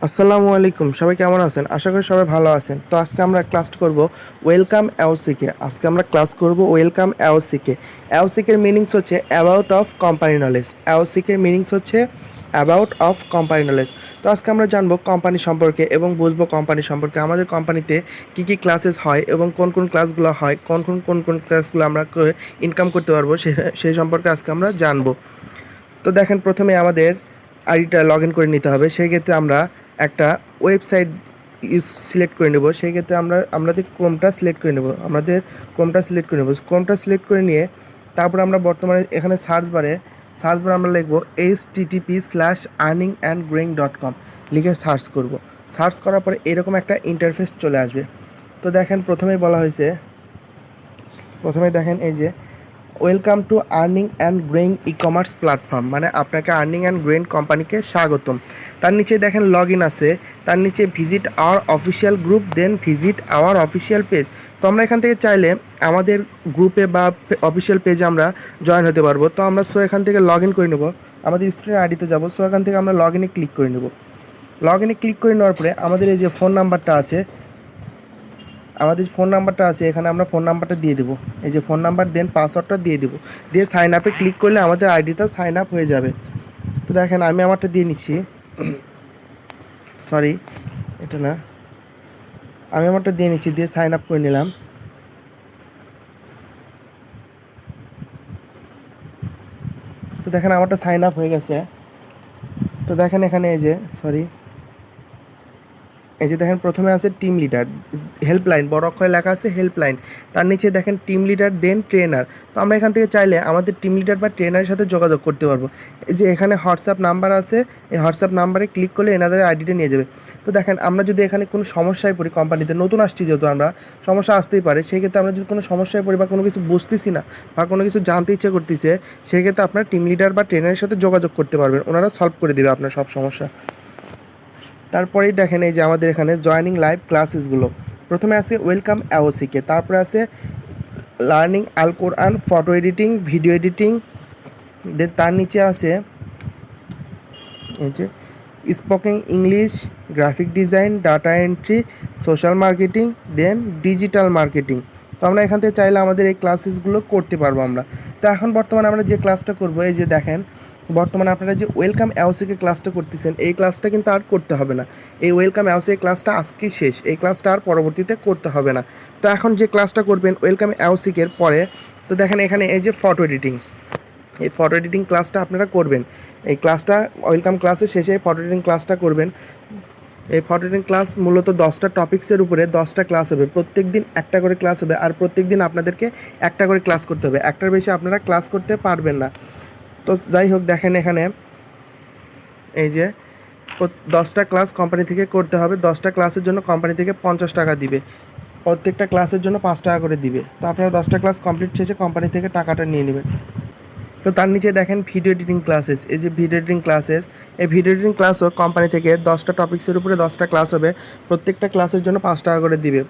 আসসালামু আলাইকুম, সবাই কেমন আছেন? আশা করি সবাই ভালো আছেন। তো আজকে আমরা ক্লাস করব ওয়েলকাম এওসিকে। আজকে আমরা ক্লাস করব ওয়েলকাম এওসিকে। এওসিকের মিনিংস হচ্ছে অ্যাবাউট অফ কোম্পানি নলেজ। এওসিকের মিনিংস হচ্ছে অ্যাবাউট অফ কোম্পানি নলেজ। তো আজকে আমরা জানবো কোম্পানি সম্পর্কে এবং বুঝবো কোম্পানি সম্পর্কে, আমাদের কোম্পানিতে কী কী ক্লাসেস হয় এবং কোন কোন ক্লাসগুলো হয়, কোন ক্লাসগুলো আমরা ইনকাম করতে পারবো সেই সম্পর্কে আজকে আমরা জানবো। তো দেখেন, প্রথমে আমাদের আইডিটা লগ ইন করে নিতে হবে। সেই ক্ষেত্রে আমরা একটা ওয়েবসাইট সিলেক্ট করে নেব। সেই ক্ষেত্রে আমাদের ক্রোমটা সিলেক্ট করে নেব। ক্রোমটা সিলেক্ট করে নিয়ে তারপর আমরা বর্তমানে এখানে সার্চ বারে আমরা লিখব http:/earningandgrowing.com লিখে সার্চ করব। সার্চ করার পরে এরকম একটা ইন্টারফেস চলে আসবে। তো দেখেন, প্রথমে দেখেন এই যে welcome to earning and growing e commerce platform, মানে আপনাকে আর্নিং অ্যান্ড গ্রোয়িং কোম্পানিকে স্বাগতম। তার নিচে দেখেন লগ ইন আছে, তার নিচে visit our official group, then visit our official page. তো আমরা এখান থেকে চাইলে আমাদের গ্রুপে বা অফিসিয়াল পেজে আমরা জয়েন হতে পারবো। তো আমরা এখান থেকে লগ ইন করে নেবো, আমাদের স্টুডেন্ট আইডিতে যাবো। এখান থেকে আমরা লগ ইনে ক্লিক করে নেব। লগ ইনে ক্লিক করে নেওয়ার পরে আমাদের এই যে ফোন নাম্বারটা আছে, এখানে আমরা ফোন নাম্বারটা দিয়ে দেবো। এই যে ফোন নাম্বার, দেন পাসওয়ার্ডটা দিয়ে দেবো। দিয়ে সাইন আপে ক্লিক করলে আমাদের আইডিটা সাইন আপ হয়ে যাবে। তো দেখেন, আমি আমারটা দিয়ে নিচ্ছি। সরি, এটা না, আমি আমারটা দিয়ে নিচ্ছি, দিয়ে সাইন আপ করে নিলাম। তো দেখেন আমারটা সাইন আপ হয়ে গেছে। তো দেখেন এখানে এই যে দেখেন, প্রথমে আছে টিম লিডার, হেল্পলাইন, বড় অক্ষরে লেখা আছে হেল্পলাইন। তার নিচে দেখেন টিম লিডার, দেন ট্রেনার। তো আমরা এখান থেকে চাইলে আমাদের টিম লিডার বা ট্রেনারের সাথে যোগাযোগ করতে পারবো। এই যে এখানে হোয়াটসঅ্যাপ নাম্বার আছে, এই হোয়াটসঅ্যাপ নাম্বারে ক্লিক করলে এনাদের আইডিটা নিয়ে যাবে। তো দেখেন, আমরা যদি এখানে কোনো সমস্যায় পড়ি, কোম্পানিতে নতুন আসছি যেহেতু, আমরা সমস্যা আসতেই পারে। সেই ক্ষেত্রে আমরা যদি কোনো সমস্যায় পড়ি বা কোনো কিছু বুঝতেছি না বা কোনো কিছু জানতে ইচ্ছে করতেছে, সেই ক্ষেত্রে আপনার টিম লিডার বা ট্রেনারের সাথে যোগাযোগ করতে পারবেন, ওনারা সলভ করে দেবে আপনার সব সমস্যা। তারপরেই দেখেন এই যে আমাদের এখানে জয়েনিং লাইভ ক্লাসেসগুলো, প্রথমে আছে ওয়েলকাম এওসিকে, তারপরে আছে learning Al Quran, photo editing, video editing, then তার নিচে আছে এই যে spoken English, graphic design, data entry, social marketing, then digital marketing. তো আমরা এখান থেকে চাইলে আমাদের এই ক্লাসেসগুলো করতে পারবো আমরা। তো এখন বর্তমানে আমরা যে ক্লাসটা করবো, এই যে দেখেন, বর্তমানে আপনারা যে ওয়েলকাম এওসিকে ক্লাসটা করতেছেন, এই ক্লাসটা কিন্তু আর করতে হবে না। এই ওয়েলকাম এওসিকে ক্লাসটা আজকেই শেষ, এই ক্লাসটা আর পরবর্তীতে করতে হবে না। তো এখন যে ক্লাসটা করবেন ওয়েলকাম এওসিকের পরে, তো দেখেন এখানে এই যে ফটো এডিটিং, এই ফটো এডিটিং ক্লাসটা আপনারা করবেন। এই ক্লাসটা ওয়েলকাম ক্লাসের শেষে ফটো এডিটিং ক্লাসটা করবেন। এই ফটো এডিটিং ক্লাস মূলত 10টা টপিক্সের উপরে 10টা ক্লাস হবে, প্রত্যেক দিন একটা করে ক্লাস হবে। আর প্রত্যেক দিন আপনাদেরকে একটা করে ক্লাস করতে হবে, একটার বেশি আপনারা ক্লাস করতে পারবেন না। তো যাই হোক, দেখেন এখানে এই যে 10টা ক্লাস কোম্পানি থেকে করতে হবে। 10টা ক্লাসের জন্য কোম্পানি থেকে 50 টাকা দিবে, প্রত্যেকটা ক্লাসের জন্য 5 টাকা করে দিবে। তো আপনারা 10টা ক্লাস কমপ্লিট শেষে কোম্পানি থেকে টাকাটা নিয়ে নেবেন। তো তার নিচে দেখেন ভিডিও এডিটিং ক্লাসেস, এই যে ভিডিও এডিটিং ক্লাসেস, এই ভিডিও এডিটিং ক্লাসও কোম্পানি থেকে 10টা টপিক্সের উপরে 10টা ক্লাস হবে, প্রত্যেকটা ক্লাসের জন্য 5 টাকা করে দিবে।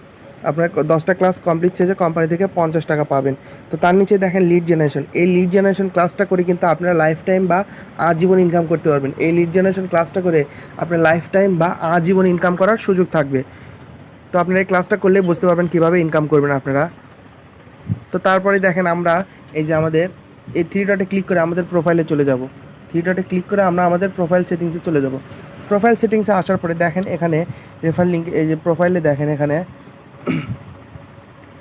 আপনার 10টা ক্লাস কমপ্লিট শেষে কোম্পানি থেকে 50 টাকা পাবেন। তো তার নিচে দেখেন লিড জেনারেশন, এই লিড জেনারেশন ক্লাসটা করে কিন্তু আপনারা লাইফ টাইম বা আজীবন ইনকাম করতে পারবেন। এই লিড জেনারেশন ক্লাসটা করে আপনার লাইফ টাইম বা আজীবন ইনকাম করার সুযোগ থাকবে। তো আপনারা এই ক্লাসটা করলে বুঝতে পারবেন কীভাবে ইনকাম করবেন আপনারা। তো তারপরে দেখেন, আমরা এই যে আমাদের এই থ্রি ডটে ক্লিক করে আমাদের প্রোফাইলে চলে যাব। থ্রি ডটে ক্লিক করে আমরা আমাদের প্রোফাইল সেটিংসে চলে যাব। প্রোফাইল সেটিংসে আসার পরে দেখেন এখানে রেফার লিঙ্ক, এই যে প্রোফাইলে দেখেন এখানে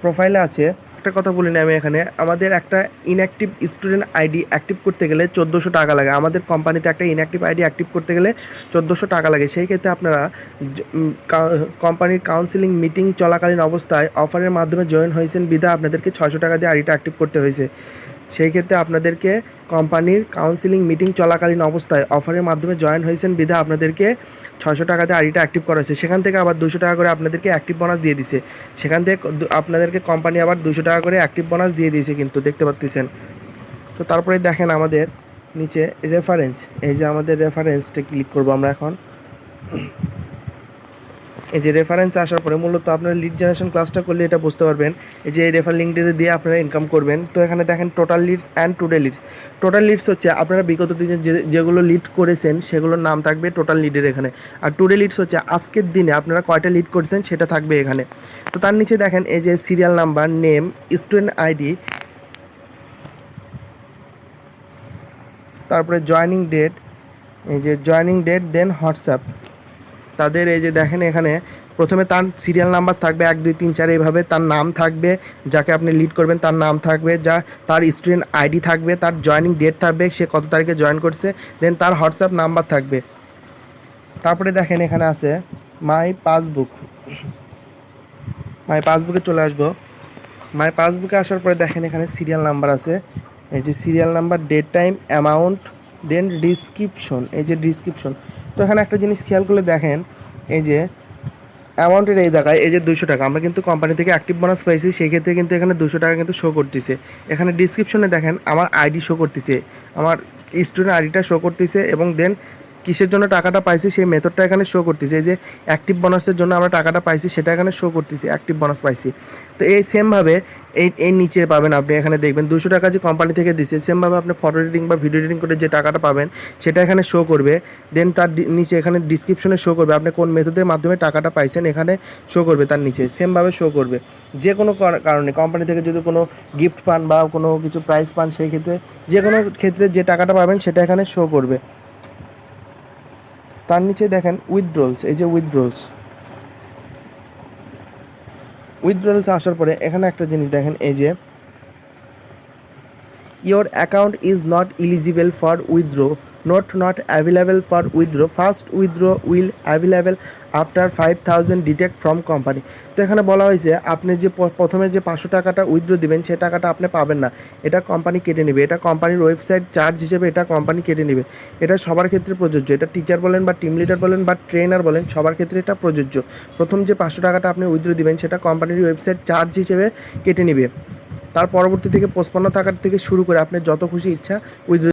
প্রোফাইলে আছে। একটা কথা বলি না আমি, এখানে আমাদের একটা ইনঅ্যাক্টিভ স্টুডেন্ট আইডি অ্যাক্টিভ করতে গেলে 1400 টাকা লাগে। আমাদের কোম্পানিতে একটা ইনঅ্যাক্টিভ আইডি অ্যাক্টিভ করতে গেলে 1400 টাকা লাগে। সেই ক্ষেত্রে আপনারা কোম্পানির কাউন্সিলিং মিটিং চলাকালীন অবস্থায় অফারের মাধ্যমে জয়েন হয়েছেন বিধায় আপনাদেরকে 600 টাকা দিয়ে আইডিটা অ্যাক্টিভ করতে হয়েছে। সেই ক্ষেত্রে আপনাদেরকে কোম্পানির কাউন্সিলিং মিটিং চলাকালীন অবস্থায় অফারের মাধ্যমে জয়েন হয়েছেন বিধায় আপনাদেরকে 600 টাকাতে আইডিটা অ্যাক্টিভ করা হয়েছে। সেখান থেকে আবার 200 টাকা করে আপনাদেরকে অ্যাক্টিভ বোনাস দিয়ে দিছে। সেখান থেকে আপনাদেরকে কোম্পানি আবার 200 টাকা করে অ্যাক্টিভ বোনাস দিয়ে দিয়েছে, কিন্তু দেখতে পাচ্ছেন। তো তারপরে দেখেন আমাদের নিচে রেফারেন্স, এই যে আমাদের রেফারেন্সটা ক্লিক করবো আমরা এখন। এই যে রেফারেন্স আসার পরে মূলত আপনারা লিড জেনারেশন ক্লাসটা করলে এটা বুঝতে পারবেন। এই যে এই রেফার লিঙ্কটিতে দিয়ে আপনারা ইনকাম করবেন। তো এখানে দেখেন total leads and today leads. Total leads হচ্ছে আপনারা বিগত দিনে যেগুলো লিড করেছেন সেগুলোর নাম থাকবে টোটাল লিডের এখানে। আর টুডে লিডস হচ্ছে আজকের দিনে আপনারা কয়টা লিড করেছেন সেটা থাকবে এখানে। তো তার নিচে দেখেন এই যে serial number, name, student ID, তারপরে জয়েনিং ডেট, এই যে জয়েনিং ডেট, দেন হোয়াটসঅ্যাপ। তাদের এই যে দেখেন এখানে প্রথমে তার সিরিয়াল নাম্বার থাকবে 1 2 3 4 এইভাবে, তার নাম থাকবে, যাকে আপনি লিড করবেন তার নাম থাকবে, যা তার স্টুডেন্ট আইডি থাকবে, তার জয়েনিং ডেট থাকবে, সে কত তারিখে জয়েন করছে, দেন তার হোয়াটসঅ্যাপ নাম্বার থাকবে। তারপরে দেখেন এখানে আছে মাই পাসবুক। মাই পাসবুকে চলে আসবো। মাই পাসবুকে আসার পরে দেখেন এখানে সিরিয়াল নাম্বার আছে, এই যে serial number, date, time, amount, then description. এই যে ডিসক্রিপশন, তো এখানে একটা জিনিস খেয়াল করলে দেখেন এই যে অ্যামাউন্টের এই জায়গায় এই যে 200 টাকা আমরা কিন্তু কোম্পানি থেকে অ্যাক্টিভ বোনাস পাইছি, সেই ক্ষেত্রে কিন্তু এখানে 200 টাকা কিন্তু শো করতেছে। এখানে ডিসক্রিপশনে দেখেন আমার আইডি শো করতেছে, আমার স্টুডেন্ট আইডিটা শো করতেছে, এবং দেন কিসের জন্য টাকাটা পাইছি সেই মেথডটা এখানে শো করতেছে। এই যে অ্যাক্টিভ বোনাসের জন্য আমরা টাকাটা পাইছি সেটা এখানে শো করতেছি, অ্যাক্টিভ বোনাস পাইছি। তো এই সেমভাবে এই নিচে পাবেন, আপনি এখানে দেখবেন 200 টাকা যে কোম্পানি থেকে দিচ্ছে, সেমভাবে আপনি ফটো এডিটিং বা ভিডিও এডিটিং করে যে টাকাটা পাবেন সেটা এখানে শো করবে। দেন তার নিচে এখানে ডিসক্রিপশনে শো করবে আপনি কোন মেথডের মাধ্যমে টাকাটা পাইছেন, এখানে শো করবে, তার নিচে সেমভাবে শো করবে। যে কোনো কারণে কোম্পানি থেকে যদি কোনো গিফট পান বা কোনো কিছু প্রাইজ পান, সেই ক্ষেত্রে যে কোনো ক্ষেত্রে যে টাকাটা পাবেন সেটা এখানে শো করবে। তার নিচে দেখেন উইথড্রলস, এই যে উইথড্রলস আসার পরে এখানে একটা জিনিস দেখেন, এই যে your account is not eligible for withdraw, not available for withdraw, first withdraw will available after 5000 deduct from company। তো এখানে বলা হয়েছে আপনি যে প্রথমে যে 500 টাকাটা উইথড্র দিবেন সে টাকাটা আপনি পাবেন না, এটা কোম্পানি কেটে নেবে, এটা কোম্পানির ওয়েবসাইট চার্জ হিসেবে এটা কোম্পানি কেটে নেবে। এটা সবার ক্ষেত্রে প্রযোজ্য, এটা টিচার বলেন বা টিম লিডার বলেন বা ট্রেনার বলেন, সবার ক্ষেত্রে এটা প্রযোজ্য। প্রথম যে 500 টাকাটা আপনি উইথড্র দিবেন সেটা কোম্পানির ওয়েবসাইট চার্জ হিসেবে কেটে নেবে। তার পরবর্তী থেকে 55 টাকার থেকে শুরু করে আপনি যত খুশি ইচ্ছা উইথড্র